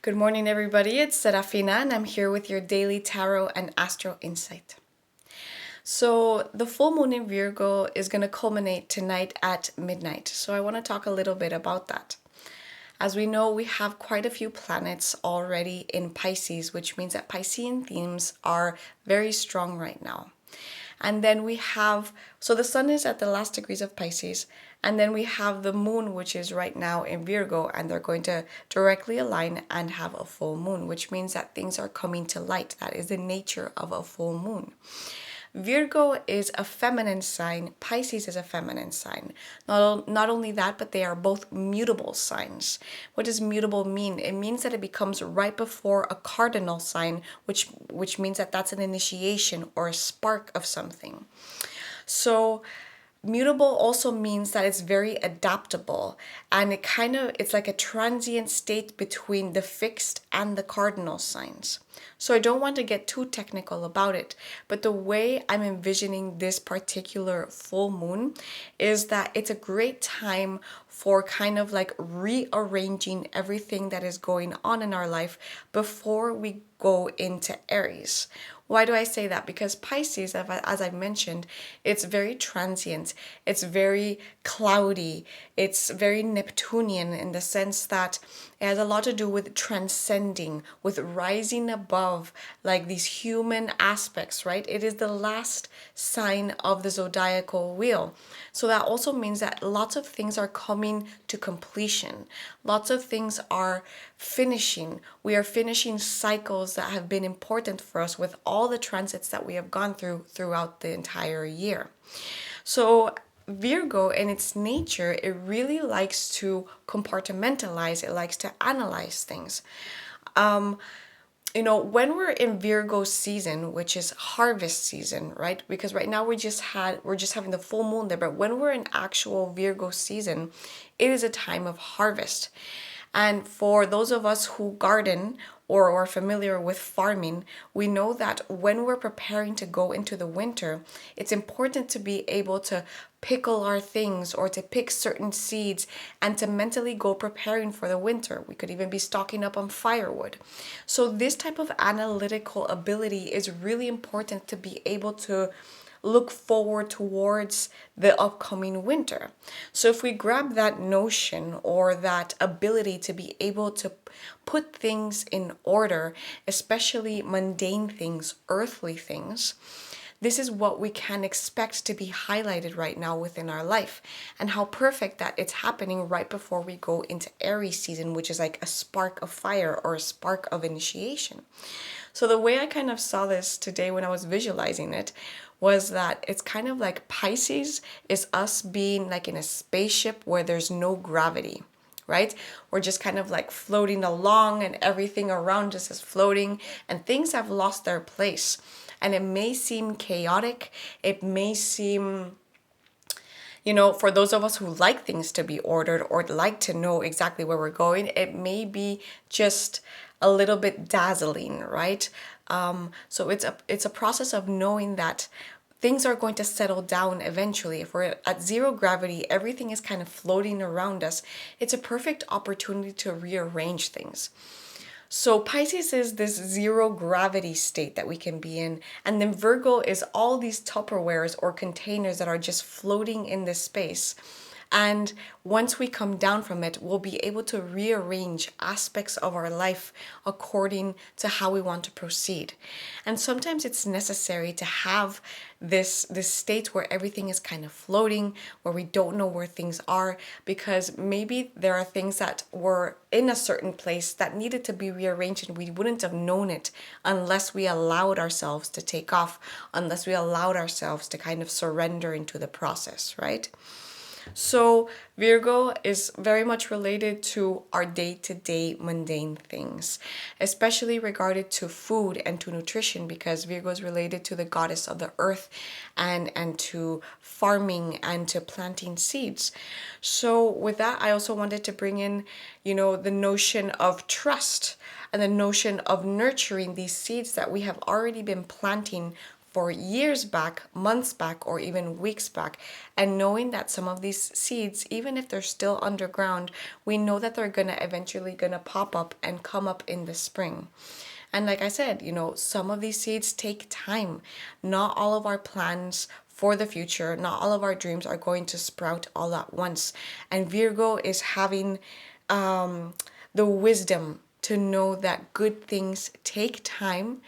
Good morning, everybody. It's Serafina, and I'm here with your daily tarot and astro insight. So, the full moon in Virgo is going to culminate tonight at midnight. So, I want to talk a little bit about that. As we know, we have quite a few planets already in Pisces, which means that Piscean themes are very strong right now. And then we have, so the sun is at the last degrees of Pisces, and then we have the moon, which is right now in Virgo, and they're going to directly align and have a full moon, which means that things are coming to light. That is the nature of a full moon. Virgo is a feminine sign, Pisces is a feminine sign. Not only that, but they are both mutable signs. What does mutable mean? It means that it becomes right before a cardinal sign, which means that that's an initiation or a spark of something. So mutable also means that it's very adaptable, and it's like a transient state between the fixed and the cardinal signs. So I don't want to get too technical about it, but the way I'm envisioning this particular full moon is that it's a great time for kind of like rearranging everything that is going on in our life before we go into Aries. Why do I say that? Because Pisces, as I mentioned, it's very transient, it's very cloudy, it's very Neptunian in the sense that it has a lot to do with transcending, with rising above like these human aspects, right? It is the last sign of the zodiacal wheel. So that also means that lots of things are coming to completion. Lots of things are finishing. We are finishing cycles that have been important for us with all the transits that we have gone throughout the entire year. So Virgo, in its nature, it really likes to compartmentalize, it likes to analyze things. When we're in Virgo season, which is harvest season, right? Because right now we're just having the full moon there, but when we're in actual Virgo season, it is a time of harvest. And for those of us who garden or are familiar with farming, we know that when we're preparing to go into the winter, it's important to be able to pickle our things or to pick certain seeds and to mentally go preparing for the winter. We could even be stocking up on firewood. So this type of analytical ability is really important to be able to look forward towards the upcoming winter. So if we grab that notion or that ability to be able to put things in order, especially mundane things, earthly things, this is what we can expect to be highlighted right now within our life, and how perfect that it's happening right before we go into Aries season, which is like a spark of fire or a spark of initiation. So the way I kind of saw this today when I was visualizing it was that it's kind of like Pisces is us being like in a spaceship where there's no gravity, right? We're just kind of like floating along and everything around us is floating and things have lost their place. And it may seem chaotic. It may seem, for those of us who like things to be ordered or like to know exactly where we're going, it may be just a little bit dazzling, right? So it's a process of knowing that things are going to settle down eventually. If we're at zero gravity, everything is kind of floating around us. It's a perfect opportunity to rearrange things. So Pisces is this zero gravity state that we can be in. And then Virgo is all these Tupperwares or containers that are just floating in this space. And once we come down from it, we'll be able to rearrange aspects of our life according to how we want to proceed. And sometimes it's necessary to have this state where everything is kind of floating, where we don't know where things are, because maybe there are things that were in a certain place that needed to be rearranged and we wouldn't have known it unless we allowed ourselves to take off, unless we allowed ourselves to kind of surrender into the process, right? So Virgo is very much related to our day-to-day mundane things, especially regarded to food and to nutrition, because Virgo is related to the goddess of the earth and to farming and to planting seeds. So with that, I also wanted to bring in, the notion of trust and the notion of nurturing these seeds that we have already been planting for years back, months back, or even weeks back, and knowing that some of these seeds, even if they're still underground, we know that they're eventually gonna pop up and come up in the spring. And like I said, some of these seeds take time. Not all of our plans for the future, not all of our dreams are going to sprout all at once. And Virgo is having the wisdom to know that good things take time,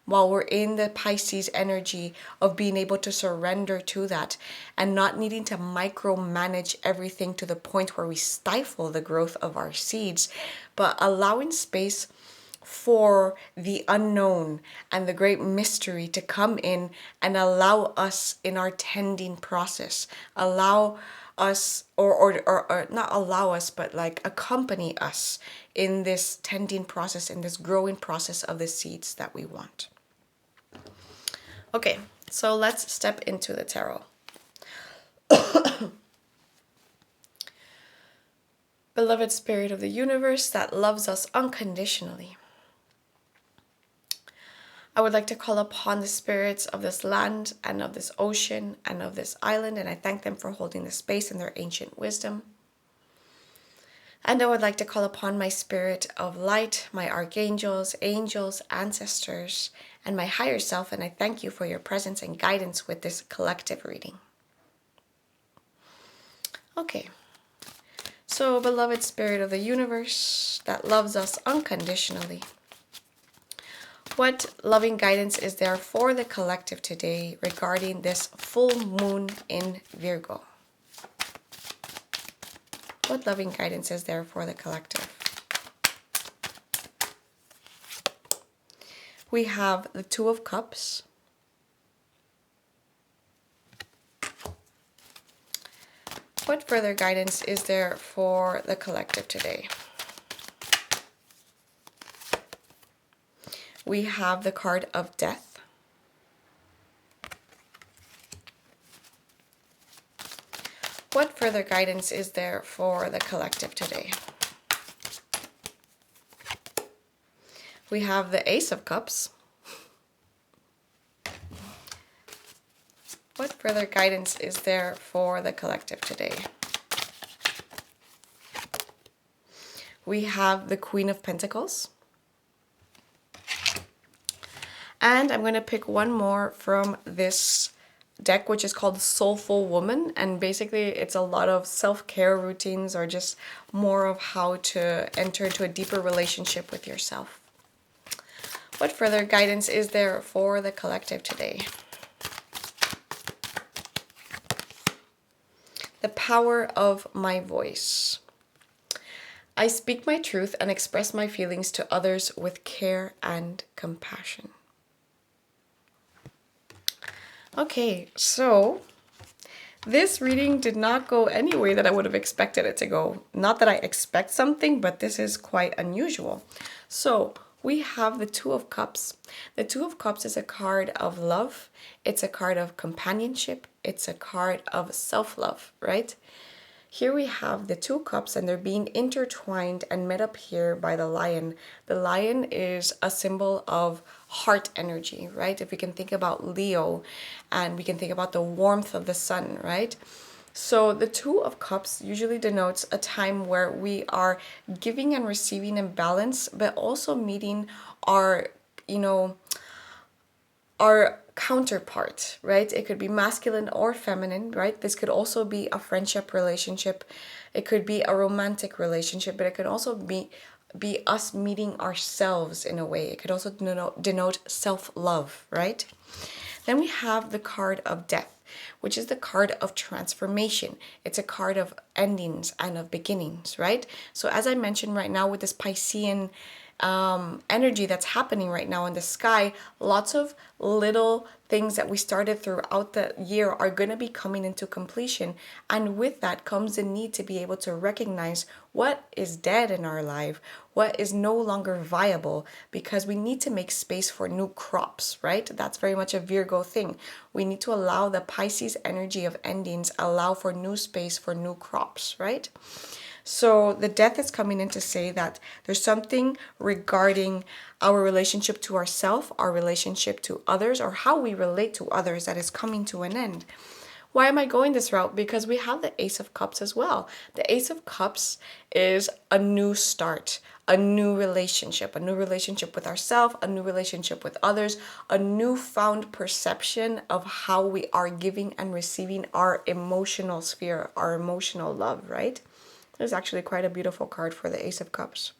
while we're in the Pisces energy of being able to surrender to that and not needing to micromanage everything to the point where we stifle the growth of our seeds, but allowing space for the unknown and the great mystery to come in and allow us in our tending process. Allow us, or not allow us, but like accompany us in this tending process, in this growing process of the seeds that we want. Okay, so let's step into the tarot. Beloved Spirit of the universe that loves us unconditionally, I would like to call upon the spirits of this land and of this ocean and of this island, and I thank them for holding the space and their ancient wisdom. And I would like to call upon my spirit of light, my archangels, angels, ancestors, and my higher self, and I thank you for your presence and guidance with this collective reading. Okay, so beloved Spirit of the universe that loves us unconditionally, what loving guidance is there for the collective today regarding this full moon in Virgo? What loving guidance is there for the collective? We have the Two of Cups. What further guidance is there for the collective today? We have the card of Death. What further guidance is there for the collective today? We have the Ace of Cups. What further guidance is there for the collective today? We have the Queen of Pentacles. And I'm going to pick one more from this deck, which is called Soulful Woman. And basically it's a lot of self-care routines, or just more of how to enter into a deeper relationship with yourself. What further guidance is there for the collective today? The power of my voice. I speak my truth and express my feelings to others with care and compassion. Okay, so this reading did not go any way that I would have expected it to go. Not that I expect something, but this is quite unusual. So we have the Two of Cups. The Two of Cups is a card of love. It's a card of companionship. It's a card of self-love, right? Here we have the Two Cups, and they're being intertwined and met up here by the lion. The lion is a symbol of heart energy, right? If we can think about Leo, and we can think about the warmth of the sun, right? So the Two of Cups usually denotes a time where we are giving and receiving in balance, but also meeting our, our counterpart, right? It could be masculine or feminine, right? This could also be a friendship relationship. It could be a romantic relationship, but it could also be us meeting ourselves in a way. It could also denote self-love, right? Then we have the card of Death, which is the card of transformation. It's a card of endings and of beginnings, right? So as I mentioned, right now with this Piscean energy that's happening right now in the sky, lots of little things that we started throughout the year are going to be coming into completion, and with that comes the need to be able to recognize what is dead in our life, what is no longer viable, because we need to make space for new crops, right? That's very much a Virgo thing. We need to allow the Pisces energy of endings, allow for new space for new crops, right? So the death is coming in to say that there's something regarding our relationship to ourselves, our relationship to others, or how we relate to others that is coming to an end. Why am I going this route? Because we have the Ace of Cups as well. The Ace of Cups is a new start, a new relationship with ourselves, a new relationship with others, a newfound perception of how we are giving and receiving our emotional sphere, our emotional love, right? It's actually quite a beautiful card for the Ace of Cups.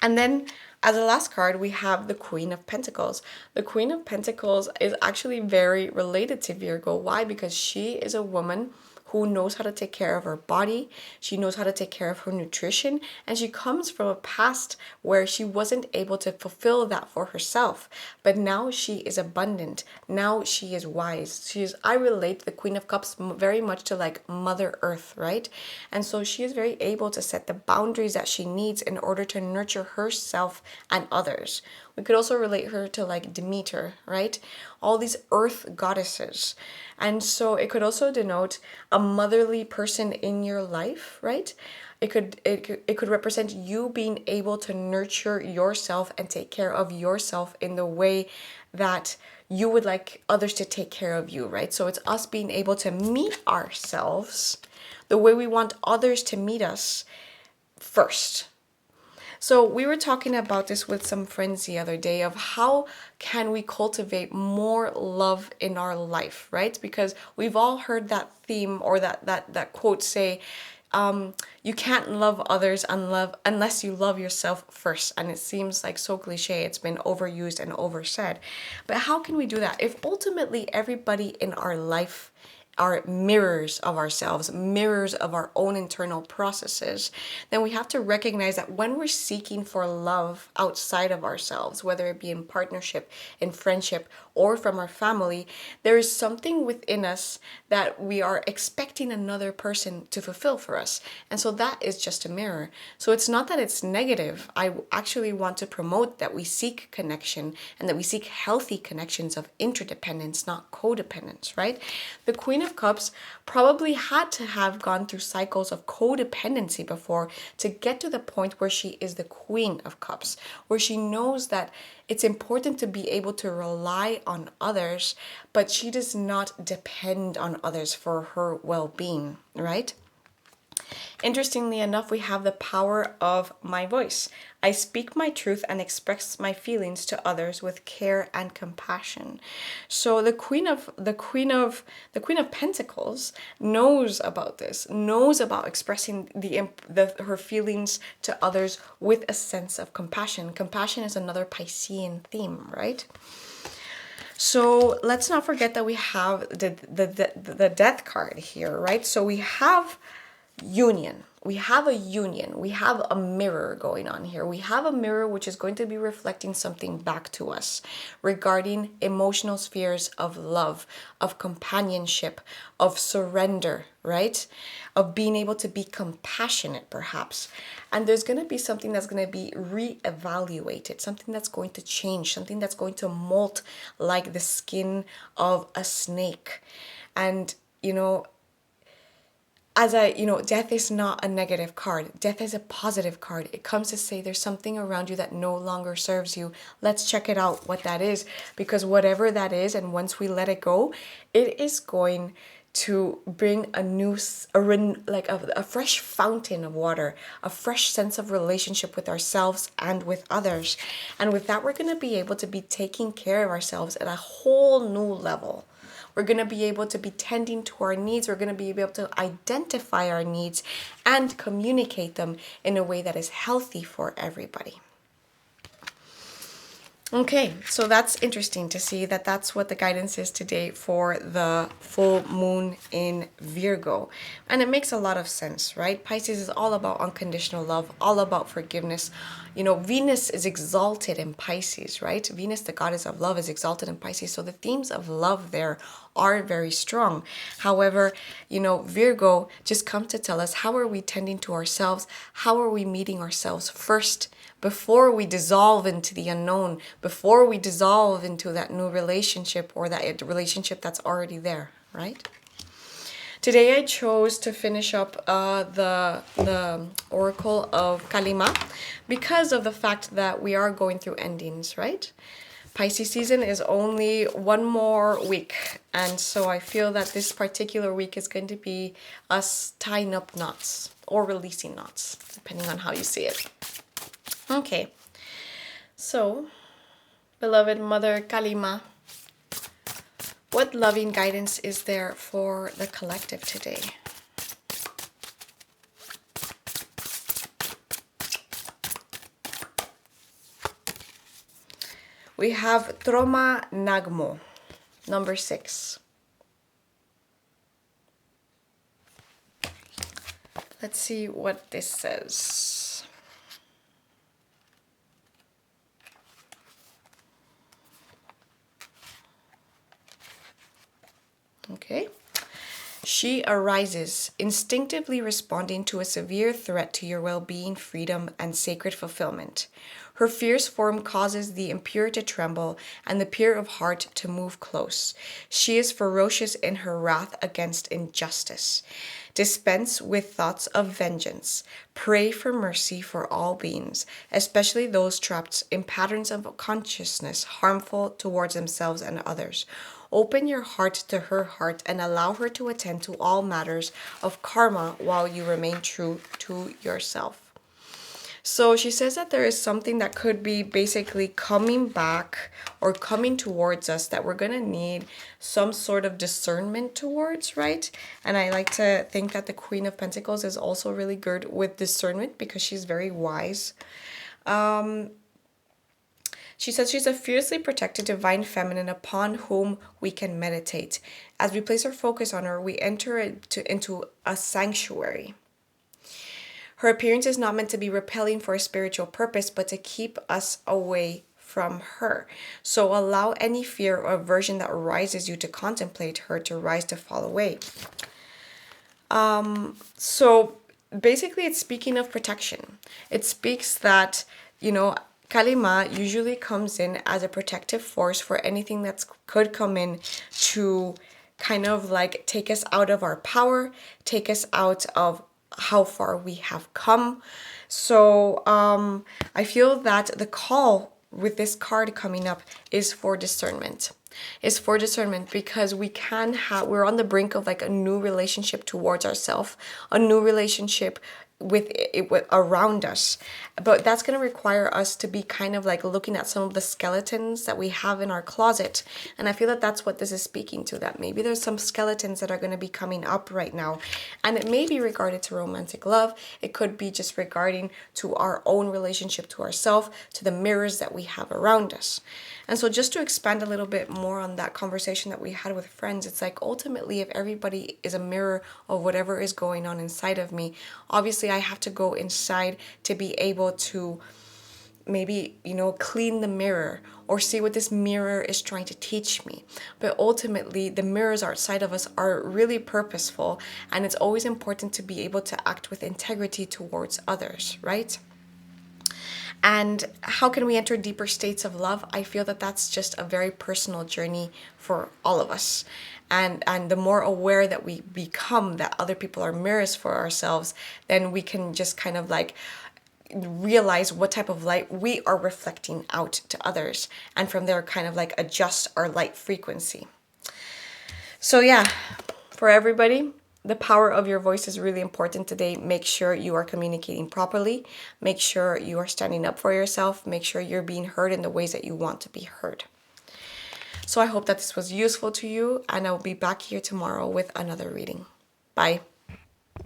And then as a last card, we have the Queen of Pentacles. The Queen of Pentacles is actually very related to Virgo. Why? Because she is a woman who knows how to take care of her body. She knows how to take care of her nutrition. And she comes from a past where she wasn't able to fulfill that for herself. But now she is abundant. Now she is wise. I relate the Queen of Cups very much to like Mother Earth, right? And so she is very able to set the boundaries that she needs in order to nurture herself and others. We could also relate her to like Demeter, right? All these earth goddesses. And so it could also denote a motherly person in your life, right? It could represent you being able to nurture yourself and take care of yourself in the way that you would like others to take care of you, right? So it's us being able to meet ourselves the way we want others to meet us first. So we were talking about this with some friends the other day of how can we cultivate more love in our life, right? Because we've all heard that theme or that quote say, you can't love others unless you love yourself first. And it seems like so cliche. It's been overused and oversaid. But how can we do that? If ultimately everybody in our life are mirrors of ourselves, mirrors of our own internal processes, then we have to recognize that when we're seeking for love outside of ourselves, whether it be in partnership, in friendship, or from our family, there is something within us that we are expecting another person to fulfill for us. And so that is just a mirror. So it's not that it's negative. I actually want to promote that we seek connection and that we seek healthy connections of interdependence, not codependence, right? The Queen of Cups probably had to have gone through cycles of codependency before to get to the point where she is the Queen of Cups, where she knows that it's important to be able to rely on others, but she does not depend on others for her well-being, right? Interestingly enough, we have the power of my voice. I speak my truth and express my feelings to others with care and compassion. So the Queen of Pentacles knows about this, knows about expressing her feelings to others with a sense of compassion. Compassion is another Piscean theme, right? So let's not forget that we have the death card here, right? So we have union. We have a union. We have a mirror going on here. We have a mirror which is going to be reflecting something back to us regarding emotional spheres of love, of companionship, of surrender, right? Of being able to be compassionate, perhaps. And there's going to be something that's going to be reevaluated, something that's going to change, something that's going to molt like the skin of a snake. And, death is not a negative card. Death is a positive card. It comes to say there's something around you that no longer serves you. Let's check it out, what that is. Because whatever that is, and once we let it go, it is going to bring a fresh fountain of water, a fresh sense of relationship with ourselves and with others. And with that, we're going to be able to be taking care of ourselves at a whole new level. We're going to be able to be tending to our needs. We're going to be able to identify our needs and communicate them in a way that is healthy for everybody. Okay, so that's interesting to see that that's what the guidance is today for the full moon in Virgo. And it makes a lot of sense, right? Pisces is all about unconditional love, all about forgiveness. Venus is exalted in Pisces, right? Venus, the goddess of love, is exalted in Pisces. So the themes of love there are very strong. However, Virgo just comes to tell us, how are we tending to ourselves? How are we meeting ourselves first before we dissolve into the unknown, before we dissolve into that new relationship or that relationship that's already there, right? Today I chose to finish up the Oracle of Kalima because of the fact that we are going through endings, right? Pisces season is only one more week, and so I feel that this particular week is going to be us tying up knots or releasing knots, depending on how you see it. Okay, so beloved Mother Kalima, what loving guidance is there for the collective today? We have Troma Nagmo, number 6. Let's see what this says. Okay. She arises, instinctively responding to a severe threat to your well-being, freedom, and sacred fulfillment. Her fierce form causes the impure to tremble and the pure of heart to move close. She is ferocious in her wrath against injustice. Dispense with thoughts of vengeance. Pray for mercy for all beings, especially those trapped in patterns of consciousness harmful towards themselves and others. Open your heart to her heart and allow her to attend to all matters of karma while you remain true to yourself. So she says that there is something that could be basically coming back or coming towards us that we're going to need some sort of discernment towards, right? And I like to think that the Queen of Pentacles is also really good with discernment because she's very wise. She says she's a fiercely protected divine feminine upon whom we can meditate. As we place our focus on her, we enter into a sanctuary. Her appearance is not meant to be repelling for a spiritual purpose, but to keep us away from her. So allow any fear or aversion that arises you to contemplate her to rise to fall away. So basically it's speaking of protection. It speaks that, Kalima usually comes in as a protective force for anything that could come in to kind of like take us out of our power, take us out of how far we have come. So I feel that the call with this card coming up is for discernment. Because we're on the brink of like a new relationship towards ourselves, a new relationship with around us, but that's going to require us to be kind of like looking at some of the skeletons that we have in our closet. And I feel that that's what this is speaking to, that maybe there's some skeletons that are going to be coming up right now, and it may be regarded to romantic love. It could be just regarding to our own relationship to ourselves, to the mirrors that we have around us. And so just to expand a little bit more on that conversation that we had with friends, it's like ultimately if everybody is a mirror of whatever is going on inside of me, obviously I have to go inside to be able to maybe, clean the mirror or see what this mirror is trying to teach me. But ultimately, the mirrors outside of us are really purposeful, and it's always important to be able to act with integrity towards others, right? And how can we enter deeper states of love? I feel that that's just a very personal journey for all of us. And the more aware that we become that other people are mirrors for ourselves, then we can just kind of like realize what type of light we are reflecting out to others. And from there, kind of like adjust our light frequency. So yeah, for everybody, the power of your voice is really important today. Make sure you are communicating properly. Make sure you are standing up for yourself. Make sure you're being heard in the ways that you want to be heard. So I hope that this was useful to you, and I'll be back here tomorrow with another reading. Bye.